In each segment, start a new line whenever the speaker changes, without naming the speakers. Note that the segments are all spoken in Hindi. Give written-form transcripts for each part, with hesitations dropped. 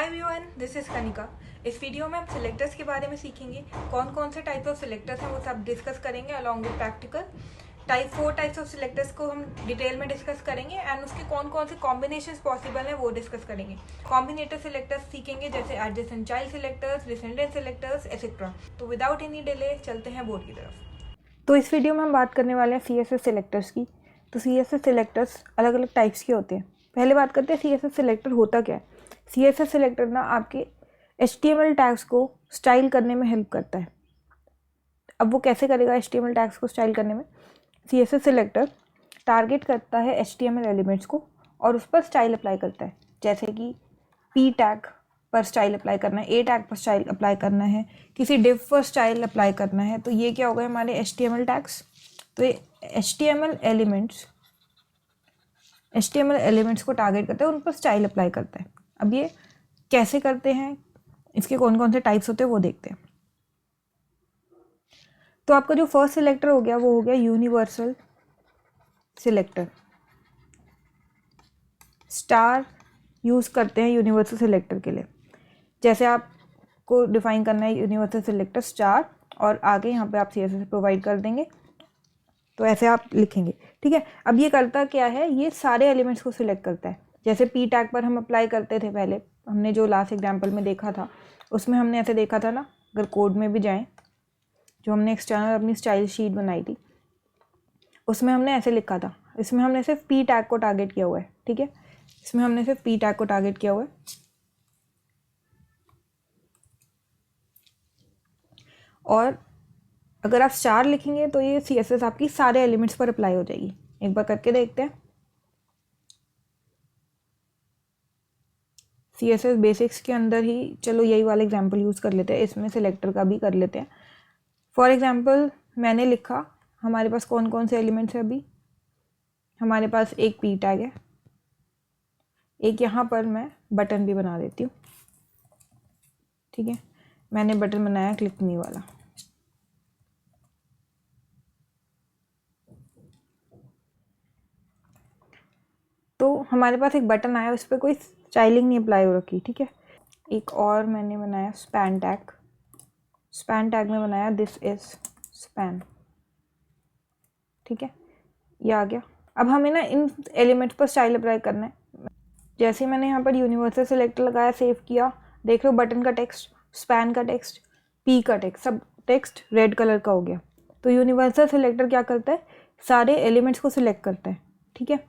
Hi everyone, this is Kanika. इस वीडियो में हम सिलेक्टर्स के बारे में सीखेंगे। कौन कौन से टाइप्स ऑफ सिलेक्टर्स हैं वो सब डिस्कस करेंगे along with practical. Four types of selectors को हम डिटेल में डिस्कस करेंगे एंड उसके कौन कौन से कॉम्बिनेशंस पॉसिबल हैं वो डिस्कस करेंगे। कॉम्बिनेटर सिलेक्टर्स सीखेंगे जैसे adjacent child selectors, descendant selectors etcetera. तो विदाउट एनी डिले चलते हैं बोर्ड की तरफ। तो इस वीडियो में हम बात करने वाले हैं CSS सिलेक्टर्स की। तो CSS सिलेक्टर्स अलग अलग टाइप्स के होते हैं। पहले बात करते हैं CSS सिलेक्टर होता क्या है। CSS सिलेक्टर ना आपके HTML टैग्स को स्टाइल करने में हेल्प करता है। अब वो कैसे करेगा HTML टैग्स को स्टाइल करने में? CSS सिलेक्टर टारगेट करता है HTML एलिमेंट्स को और उस पर स्टाइल अप्लाई करता है। जैसे कि P टैग पर स्टाइल अप्लाई करना है, A टैग पर स्टाइल अप्लाई करना है, किसी डिव पर स्टाइल अप्लाई करना है। तो ये क्या हो गए हमारे HTML टैग्स। तो ये HTML एलिमेंट्स को टारगेट करते हैं, उन पर स्टाइल अप्लाई करता है। अब ये कैसे करते हैं, इसके कौन कौन से टाइप्स होते हैं वो देखते हैं। तो आपका जो फर्स्ट सिलेक्टर हो गया वो हो गया यूनिवर्सल सिलेक्टर। स्टार यूज़ करते हैं यूनिवर्सल सिलेक्टर के लिए। जैसे आपको डिफाइन करना है यूनिवर्सल सिलेक्टर स्टार और आगे यहाँ पे आप CSS प्रोवाइड कर देंगे, तो ऐसे आप लिखेंगे। ठीक है, अब ये करता क्या है, ये सारे एलिमेंट्स को सिलेक्ट करता है। जैसे P टैग पर हम अप्लाई करते थे, पहले हमने जो लास्ट एग्जाम्पल में देखा था उसमें हमने ऐसे देखा था ना। अगर कोड में भी जाएं, जो हमने एक्सटर्नल अपनी स्टाइल शीट बनाई थी उसमें हमने ऐसे लिखा था। इसमें हमने सिर्फ P टैग को टारगेट किया हुआ है। ठीक है, इसमें हमने सिर्फ P टैग को टारगेट किया हुआ है। और अगर आप स्टार लिखेंगे तो ये CSS आपकी सारे एलिमेंट्स पर अप्लाई हो जाएगी। एक बार करके देखते हैं। CSS बेसिक्स के अंदर ही चलो यही वाला एग्जांपल यूज़ कर लेते हैं, इसमें सिलेक्टर का भी कर लेते हैं। फॉर एग्जांपल मैंने लिखा, हमारे पास कौन कौन से एलिमेंट्स है अभी, हमारे पास एक P टैग है, एक यहाँ पर मैं बटन भी बना देती हूँ। ठीक है, मैंने बटन बनाया क्लिक मी वाला। तो हमारे पास एक बटन आया, उस पर कोई स्टाइलिंग नहीं अप्लाई हो रखी। ठीक है, एक और मैंने बनाया स्पैन टैग। स्पैन टैग में बनाया दिस इज स्पैन। ठीक है, ये आ गया। अब हमें ना इन एलिमेंट्स पर स्टाइल अप्लाई करना है। जैसे मैंने यहाँ पर यूनिवर्सल सिलेक्टर लगाया, सेव किया, देख लो बटन का टेक्स्ट, स्पैन का टेक्स्ट, P का टेक्स्ट, सब टेक्स्ट रेड कलर का हो गया। तो यूनिवर्सल सिलेक्टर क्या करता है, सारे एलिमेंट्स को सिलेक्ट करता है। ठीक है,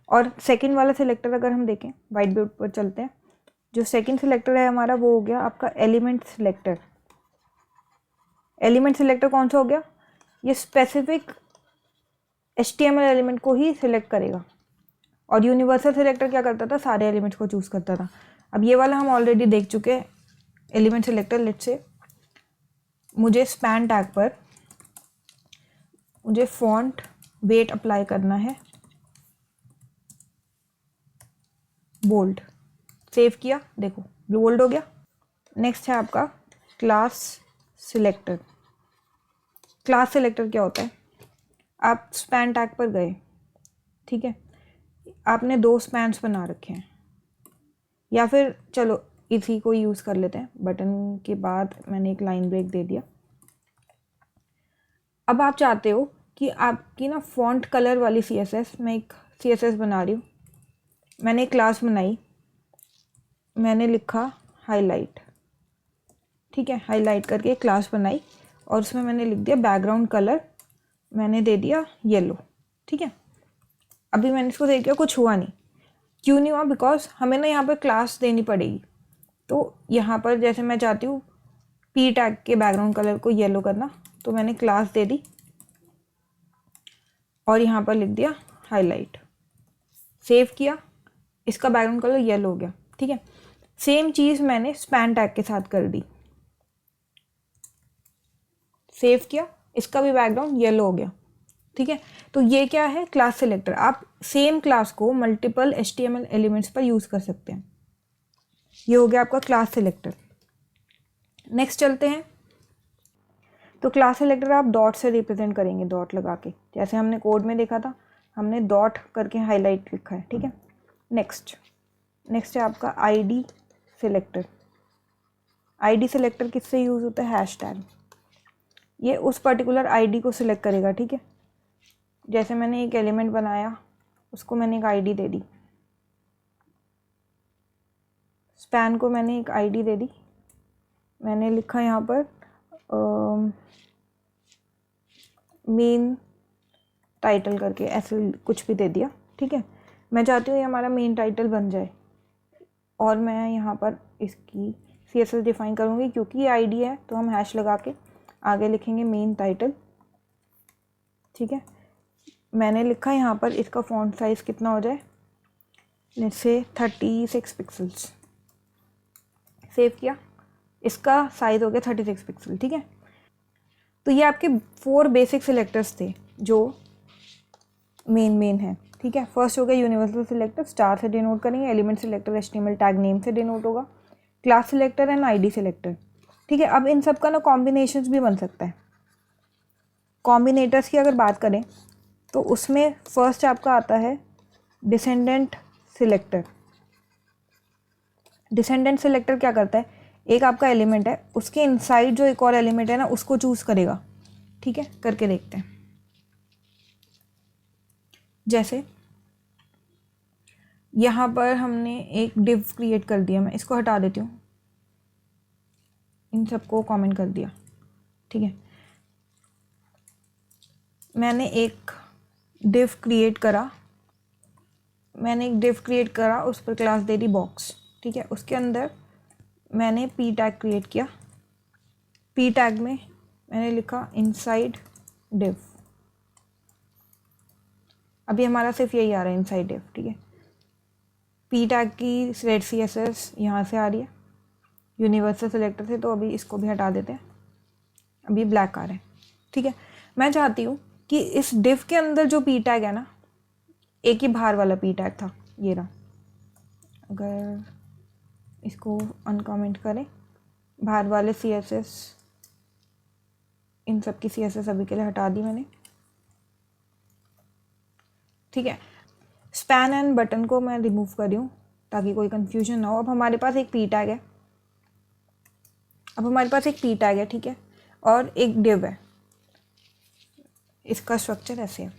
और सेकेंड वाला सिलेक्टर अगर हम देखें, वाइट बोर्ड पर चलते हैं, जो सेकेंड सिलेक्टर है हमारा वो हो गया आपका एलिमेंट सिलेक्टर। एलिमेंट सिलेक्टर कौन सा हो गया, ये स्पेसिफिक HTML एलिमेंट को ही सिलेक्ट करेगा। और यूनिवर्सल सिलेक्टर क्या करता था, सारे एलिमेंट्स को चूज़ करता था। अब ये वाला हम ऑलरेडी देख चुके हैं एलिमेंट सिलेक्टर। लेट्स से मुझे स्पैन टैग पर मुझे फॉन्ट वेट अप्लाई करना है, बोल्ड। सेव किया, देखो बोल्ड हो गया। नेक्स्ट है आपका क्लास सिलेक्टर। क्लास सिलेक्टर क्या होता है, आप स्पैन टैग पर गए, ठीक है, आपने 2 स्पैन्स बना रखे हैं, या फिर चलो इसी को यूज़ कर लेते हैं। बटन के बाद मैंने एक लाइन ब्रेक दे दिया। अब आप चाहते हो कि आपकी ना फॉन्ट कलर वाली CSS, मैं एक CSS बना रही हूँ, मैंने एक क्लास बनाई, मैंने लिखा हाईलाइट। ठीक है, हाईलाइट करके एक क्लास बनाई और उसमें मैंने लिख दिया बैकग्राउंड कलर, मैंने दे दिया येलो। ठीक है, अभी मैंने इसको देख दिया, कुछ हुआ नहीं। क्यों नहीं हुआ, बिकॉज हमें ना यहाँ पर क्लास देनी पड़ेगी। तो यहाँ पर जैसे मैं चाहती हूँ P टैग के बैकग्राउंड कलर को येलो करना, तो मैंने क्लास दे दी और यहाँ पर लिख दिया हाईलाइट। सेव किया, इसका बैकग्राउंड कलर येलो हो गया। ठीक है, सेम चीज़ मैंने स्पैन टैग के साथ कर दी। सेव किया, इसका भी बैकग्राउंड येलो हो गया। ठीक है, तो ये क्या है, क्लास सिलेक्टर। आप सेम क्लास को मल्टीपल HTML एलिमेंट्स पर यूज़ कर सकते हैं। ये हो गया आपका क्लास सिलेक्टर। नेक्स्ट चलते हैं। तो क्लास सिलेक्टर आप डॉट से रिप्रेजेंट करेंगे, डॉट लगा के, जैसे हमने कोड में देखा था, हमने डॉट करके हाईलाइट लिखा है। ठीक है, नेक्स्ट है आपका ID सिलेक्टर। आईडी सिलेक्टर किससे यूज़ होता है? Hash tag. ये उस पर्टिकुलर आईडी को सिलेक्ट करेगा, ठीक है। जैसे मैंने एक एलिमेंट बनाया, उसको मैंने एक आईडी दे दी, स्पैन को मैंने एक आईडी दे दी, मैंने लिखा यहाँ पर मेन टाइटल करके, ऐसे कुछ भी दे दिया, ठीक है। मैं चाहती हूँ ये हमारा मेन टाइटल बन जाए, और मैं यहाँ पर इसकी CSS डिफाइन करूँगी, क्योंकि ये आईडी है तो हम हैश लगा के आगे लिखेंगे मेन टाइटल, ठीक है। मैंने लिखा यहाँ पर इसका फॉन्ट साइज़ कितना हो जाए, लेट्स से 36 पिक्सल्स। सेव किया, इसका साइज़ हो गया 36 पिक्सल, ठीक है। तो ये आपके 4 बेसिक सिलेक्टर्स थे जो मेन है, ठीक है। फर्स्ट हो गया यूनिवर्सल सिलेक्टर, स्टार से डिनोट करेंगे। Element selector HTML tag name से डिनोट होगा। Class selector and ID selector, ठीक है। अब इन सब का ना कॉम्बिनेशंस भी बन सकता है। कॉम्बिनेटर्स की अगर बात करें तो उसमें फर्स्ट आपका आता है डिसेंडेंट सिलेक्टर। डिसेंडेंट सिलेक्टर क्या करता है, एक आपका एलिमेंट है, उसके इनसाइड जो एक और एलिमेंट है ना, उसको चूज करेगा, ठीक है। करके देखते हैं। जैसे यहाँ पर हमने एक डिव क्रिएट कर दिया, मैं इसको हटा देती हूँ, इन सबको कमेंट कर दिया, ठीक है। मैंने एक डिव क्रिएट करा, उस पर क्लास दे दी बॉक्स, ठीक है। उसके अंदर मैंने पी टैग क्रिएट किया। पी टैग में मैंने लिखा इनसाइड डिव। अभी हमारा सिर्फ यही आ रहा है, इनसाइड डिव, ठीक है। पी टैग की रेड CSS यहाँ से आ रही है, यूनिवर्सल सिलेक्टर से, तो अभी इसको भी हटा देते हैं। अभी ब्लैक आ रहा है, ठीक है। मैं चाहती हूँ कि इस डिव के अंदर जो पी टैग है ना, एक ही बाहर वाला पी टैग था, ये रहा। अगर इसको अनकमेंट करें, बाहर वाले CSS, इन सब की CSS अभी के लिए हटा दी मैंने, ठीक है। स्पैन एंड बटन को मैं रिमूव कर रही हूँ ताकि कोई कंफ्यूजन ना हो। अब हमारे पास एक पी टैग है, ठीक है, और एक डिव है। इसका स्ट्रक्चर ऐसे है।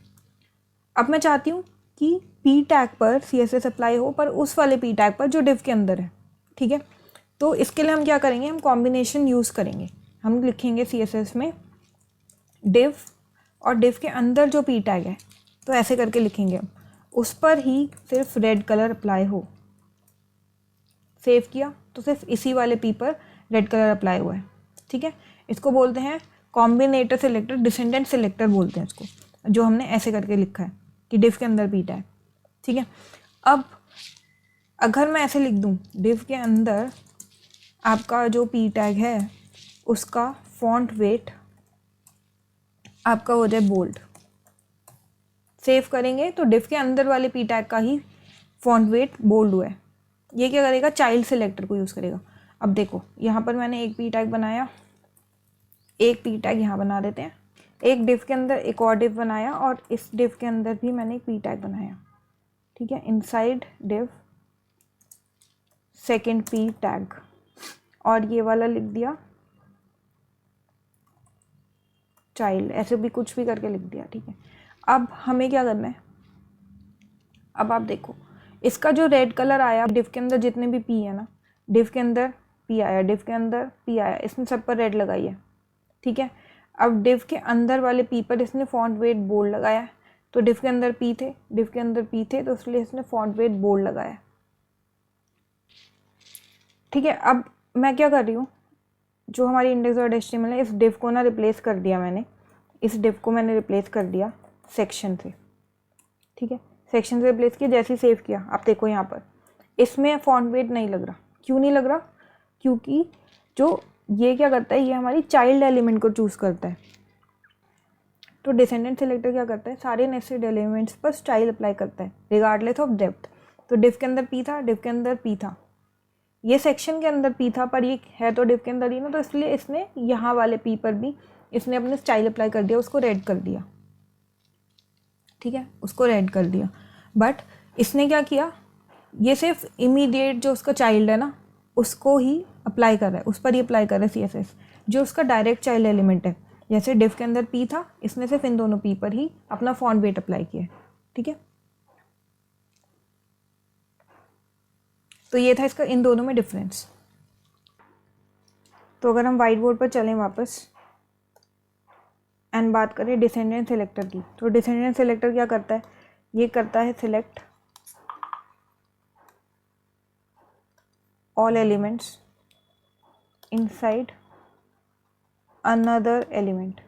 अब मैं चाहती हूँ कि पी टैग पर CSS अप्लाई हो, पर उस वाले पी टैग पर जो डिव के अंदर है, ठीक है। तो इसके लिए हम क्या करेंगे, हम कॉम्बिनेशन यूज़ करेंगे। हम लिखेंगे CSS में डिव, और डिव के अंदर जो पी टैग है, तो ऐसे करके लिखेंगे हम, उस पर ही सिर्फ रेड कलर अप्लाई हो। सेव किया तो सिर्फ इसी वाले पी पर रेड कलर अप्लाई हुआ है, ठीक है। इसको बोलते हैं कॉम्बिनेटर सिलेक्टर, डिसेंडेंट सिलेक्टर बोलते हैं इसको, जो हमने ऐसे करके लिखा है कि डिव के अंदर पी टैग, ठीक है। अब अगर मैं ऐसे लिख दूं, डिव के अंदर आपका जो पी टैग है उसका फॉन्ट वेट आपका हो जाए बोल्ड। सेव करेंगे तो डिव के अंदर वाले पी टैग का ही फॉन्ट वेट बोल्ड हुआ है। ये क्या करेगा, चाइल्ड सिलेक्टर को यूज़ करेगा। अब देखो, यहाँ पर मैंने एक पी टैग बनाया, एक पी टैग यहाँ बना देते हैं, एक डिव के अंदर एक और डिव बनाया, और इस डिव के अंदर भी मैंने एक पी टैग बनाया, ठीक है। Inside div second P tag, और ये वाला लिख दिया चाइल्ड, ऐसे भी कुछ भी करके लिख दिया, ठीक है। अब हमें क्या करना है, अब आप देखो, इसका जो रेड कलर आया, डिव के अंदर जितने भी पी है ना, डिव के अंदर पी आया, डिव के अंदर पी आया, इसने सब पर रेड लगाई है, ठीक है। अब डिव के अंदर वाले पी पर इसने फॉन्ट वेट बोल्ड लगाया है, तो डिव के अंदर पी थे, तो इसलिए इसने फॉन्ट वेट बोल्ड लगाया, ठीक है। अब मैं क्या कर रही हूँ, जो हमारी index.html है, इस डिव को ना रिप्लेस कर दिया मैंने, रिप्लेस कर दिया सेक्शन से, ठीक है। सेक्शन से रिप्लेस किया, जैसे ही सेव किया, आप देखो यहाँ पर इसमें फॉन्ट वेट नहीं लग रहा। क्यों नहीं लग रहा, क्योंकि जो ये क्या करता है, ये हमारी चाइल्ड एलिमेंट को चूज़ करता है। तो डिसेंडेंट सिलेक्टर क्या करता है, सारे नेस्टेड एलिमेंट्स पर स्टाइल अप्लाई करता है रिगार्डलेस ऑफ डेप्थ। तो डिव के अंदर पी था, ये सेक्शन के अंदर पी था, पर ये है तो डिव के अंदर ही ना, तो इसलिए इसने यहाँ वाले पी पर भी इसने अपने स्टाइल अप्लाई कर दिया, उसको रेड कर दिया, ठीक है, उसको रेड कर दिया। बट इसने क्या किया, ये सिर्फ इमीडिएट जो उसका चाइल्ड है ना, उसको ही अप्लाई कर रहा है, उस पर ही अप्लाई कर रहा है CSS, जो उसका डायरेक्ट चाइल्ड एलिमेंट है। जैसे डिव के अंदर P था, इसने सिर्फ इन दोनों P पर ही अपना फॉन्ट वेट अप्लाई किया है, ठीक है। तो ये था इसका इन दोनों में डिफरेंस। तो अगर हम वाइट बोर्ड पर चलें वापस एंड बात करें डिसेंडेंट सेलेक्टर की, तो डिसेंडेंट सेलेक्टर क्या करता है, ये करता है select all elements inside another element.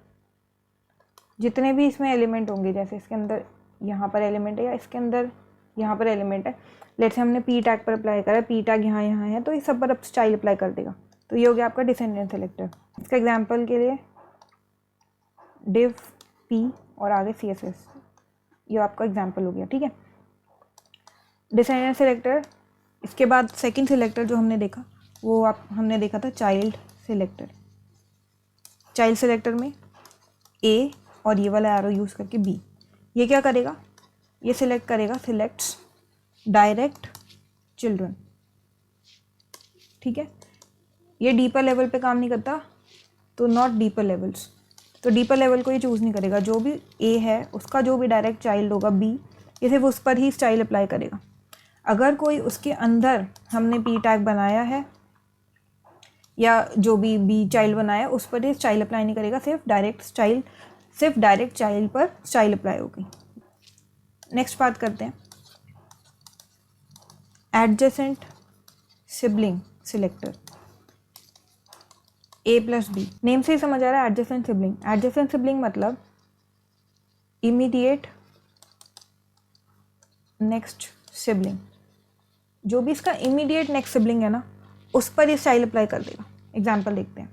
जितने भी इसमें एलिमेंट होंगे, जैसे इसके अंदर यहाँ पर एलिमेंट है या इसके अंदर यहाँ पर एलिमेंट है, लेट्स से हमने P टैग पर अप्लाई करा, P टैग यहाँ है, तो इस सब पर अब स्टाइल अप्लाई कर देगा। तो ये हो गया आपका डिसेंडेंट सेलेक्टर। इसका एग्जांपल के लिए div P और आगे CSS, ये आपका एग्जांपल हो गया, ठीक है। Descendant selector. इसके बाद सेकंड सेलेक्टर जो हमने देखा वो हमने देखा था चाइल्ड सेलेक्टर। चाइल्ड सेलेक्टर में A और ये वाला एरो यूज़ करके B, ये क्या करेगा, ये सिलेक्ट करेगा सिलेक्ट्स डायरेक्ट चिल्ड्रन, ठीक है। ये डीपर लेवल पे काम नहीं करता, तो नॉट डीपर लेवल्स, तो डीपर लेवल को ये चूज़ नहीं करेगा। जो भी A है उसका जो भी डायरेक्ट चाइल्ड होगा B, ये सिर्फ उस पर ही स्टाइल अप्लाई करेगा। अगर कोई उसके अंदर हमने P टैग बनाया है या जो भी B चाइल्ड बनाया है उस पर ही स्टाइल अप्लाई नहीं करेगा, सिर्फ डायरेक्ट चाइल्ड पर स्टाइल अप्लाई होगी। नेक्स्ट बात करते हैं adjacent sibling selector, A+B। Name से ही समझ आ रहा है एडजेसेंट सिबलिंग। एडजेसेंट सिबलिंग मतलब इमीडिएट नेक्स्ट सिबलिंग। जो भी इसका इमीडिएट नेक्स्ट सिबलिंग है ना, उस पर ये स्टाइल अप्लाई कर देगा। एग्जाम्पल देखते हैं।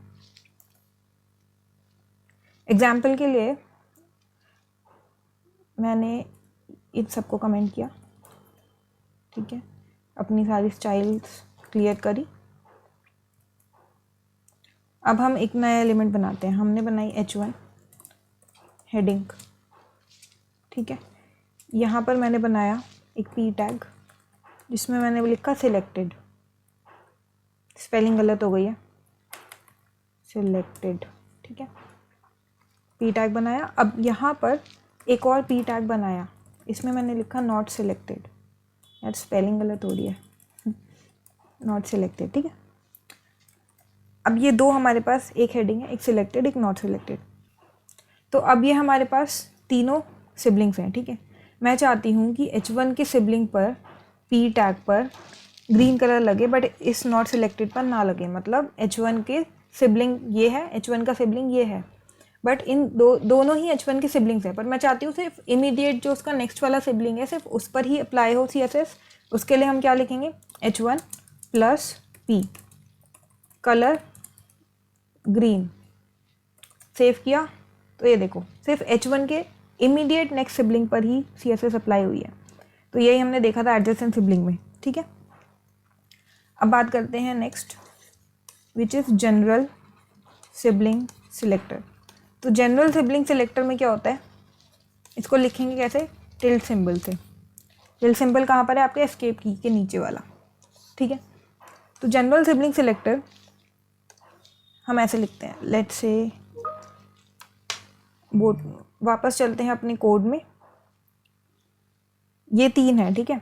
एग्जाम्पल के लिए मैंने इन सबको कमेंट किया, ठीक है, अपनी सारी स्टाइल्स क्लियर करी। अब हम एक नया एलिमेंट बनाते हैं। हमने बनाई H1 हेडिंग, ठीक है। यहाँ पर मैंने बनाया एक P टैग जिसमें मैंने लिखा सिलेक्टेड, स्पेलिंग गलत हो गई है, सिलेक्टेड, ठीक है। P टैग बनाया। अब यहाँ पर एक और P टैग बनाया, इसमें मैंने लिखा नॉट सिलेक्टेड, यार स्पेलिंग गलत हो रही है, नॉट सिलेक्टेड, ठीक है। अब ये दो हमारे पास, एक हेडिंग है, एक सिलेक्टेड, एक नॉट सिलेक्टेड। तो अब ये हमारे पास तीनों सिबलिंग्स हैं, ठीक है। मैं चाहती हूँ कि H1 के सिबलिंग पर P टैग पर ग्रीन कलर लगे बट इस नॉट सिलेक्टेड पर ना लगे। मतलब H1 के सिबलिंग ये है, H1 का सिबलिंग ये है, बट इन दोनों ही H1 के सिबलिंग्स हैं, पर मैं चाहती हूँ सिर्फ इमीडिएट जो उसका नेक्स्ट वाला सिबलिंग है सिर्फ उस पर ही अप्लाई हो CSS। उसके लिए हम क्या लिखेंगे, H1 + P, colour green. Save किया तो ये देखो सिर्फ H1 के इमीडिएट नेक्स्ट सिबलिंग पर ही CSS अप्लाई हुई है। तो यही हमने देखा था एडजेसेंट सिबलिंग में, ठीक है। अब बात करते हैं next, which is general sibling selector. तो जनरल सिबलिंग सिलेक्टर में क्या होता है, इसको लिखेंगे कैसे, टिल्ड सिंबल से। टिल्ड सिंबल कहाँ पर है, आपके एस्केप की के नीचे वाला, ठीक है। तो जनरल सिबलिंग सिलेक्टर हम ऐसे लिखते हैं, लेट्स से बोर्ड वापस चलते हैं अपने कोड में। ये 3 है, ठीक है।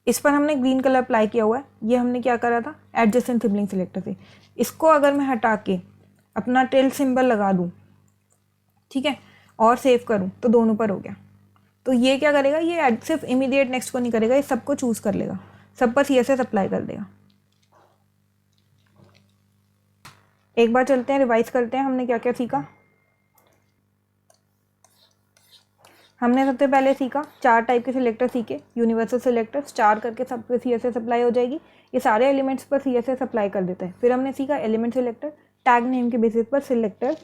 इस पर हमने ग्रीन कलर अप्लाई किया हुआ है, ये हमने क्या करा था एडजेसेंट सिबलिंग सिलेक्टर से। इसको अगर मैं हटा के अपना टिल्ड सिंबल लगा दूं, ठीक है, और सेव करूं तो दोनों पर हो गया। तो ये क्या करेगा, ये सिर्फ इमीडिएट नेक्स्ट को नहीं करेगा, ये सबको चूज कर लेगा, सब पर CSS अप्लाई कर देगा। एक बार चलते हैं, रिवाइज करते हैं हमने क्या क्या सीखा। हमने सबसे पहले सीखा 4 टाइप के सिलेक्टर सीखे। यूनिवर्सल सिलेक्टर, स्टार करके सब पे CSS अप्लाई हो जाएगी, ये सारे एलिमेंट्स पर CSS अप्लाई कर देता है। फिर हमने सीखा एलिमेंट सिलेक्टर, टैग नेम के बेसिस पर सिलेक्टर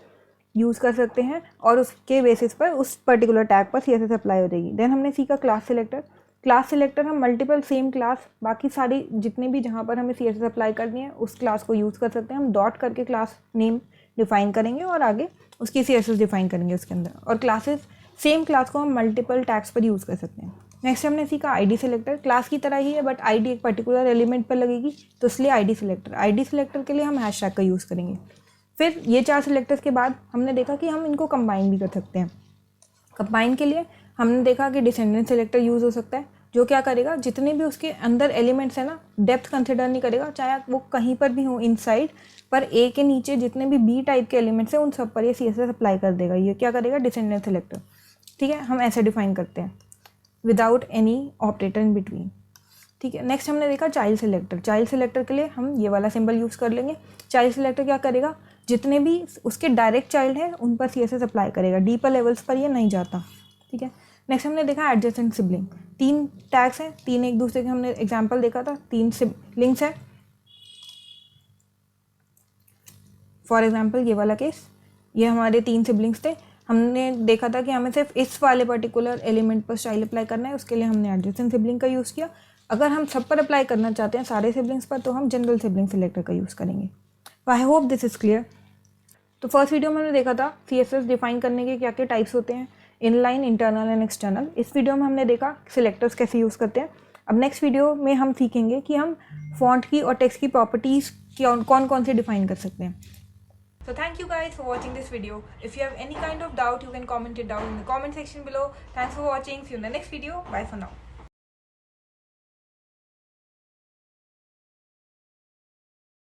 यूज़ कर सकते हैं और उसके बेसिस पर उस पर्टिकुलर टैग पर CSS अप्लाई हो जाएगी। देन हमने सीखा क्लास सिलेक्टर। क्लास सिलेक्टर हम मल्टीपल सेम क्लास, बाकी सारी जितने भी जहाँ पर हमें CSS अप्लाई करनी है उस क्लास को यूज़ कर सकते हैं। हम डॉट करके क्लास नेम डिफाइन करेंगे और आगे उसकी CSS डिफाइन करेंगे उसके अंदर, और क्लासेस सेम क्लास को हम मल्टीपल टैग्स पर यूज़ कर सकते हैं। नेक्स्ट हमने सीखा आईडी सिलेक्टर, क्लास की तरह ही है बट आईडी एक पर्टिकुलर एलिमेंट पर लगेगी, तो इसलिए आईडी सिलेक्टर। आईडी सिलेक्टर के लिए हम हैशटैग का यूज़ करेंगे। फिर ये 4 सिलेक्टर्स के बाद हमने देखा कि हम इनको कंबाइन भी कर सकते हैं। कंबाइन के लिए हमने देखा कि डिसेंडेंट सिलेक्टर यूज़ हो सकता है, जो क्या करेगा, जितने भी उसके अंदर एलिमेंट्स हैं ना, डेप्थ कंसिडर नहीं करेगा, चाहे वो कहीं पर भी हो इनसाइड, पर ए के नीचे जितने भी बी टाइप के एलिमेंट्स हैं उन सब पर ये CSS अप्लाई कर देगा। ये क्या करेगा, डिसेंडेंट सिलेक्टर। ठीक है, हम ऐसे डिफाइन करते हैं without any operator in between. ठीक है, नेक्स्ट हमने देखा चाइल्ड सिलेक्टर। चाइल्ड सिलेक्टर के लिए हम ये वाला सिंबल यूज़ कर लेंगे। चाइल्ड सिलेक्टर क्या करेगा, जितने भी उसके डायरेक्ट चाइल्ड हैं उन पर CSS अप्लाई करेगा, डीपर लेवल्स पर ये नहीं जाता। ठीक है, नेक्स्ट हमने देखा एडजेसेंट सिबलिंग। 3 टैग्स हैं, 3 एक दूसरे के हमने एग्जाम्पल देखा था, 3 सिबलिंग्स हैं। फॉर एग्जाम्पल ये वाला केस, ये हमारे 3 सिबलिंग्स थे। हमने देखा था कि हमें सिर्फ इस वाले पर्टिकुलर एलिमेंट पर स्टाइल अप्लाई करना है, उसके लिए हमने एडजेसेंट सिबलिंग का यूज़ किया। अगर हम सब पर अप्लाई करना चाहते हैं, सारे सिबलिंग्स पर, तो हम जनरल सिबलिंग सिलेक्टर का यूज़ करेंगे। I hope this is clear. तो फर्स्ट वीडियो में हमने देखा था CSS डिफाइन करने के क्या क्या टाइप्स होते हैं, इनलाइन, इंटरनल एंड एक्सटर्नल। इस वीडियो में हमने देखा सिलेक्टर्स कैसे यूज़ करते हैं। अब नेक्स्ट वीडियो में हम सीखेंगे कि हम फॉन्ट की और टेक्स्ट की प्रॉपर्टीज़ कौन कौन से डिफाइन कर सकते हैं। So thank you guys for watching this video. If you have any kind of doubt, you can comment it down in the comment section below. Thanks for watching. See you in the next video. Bye for now.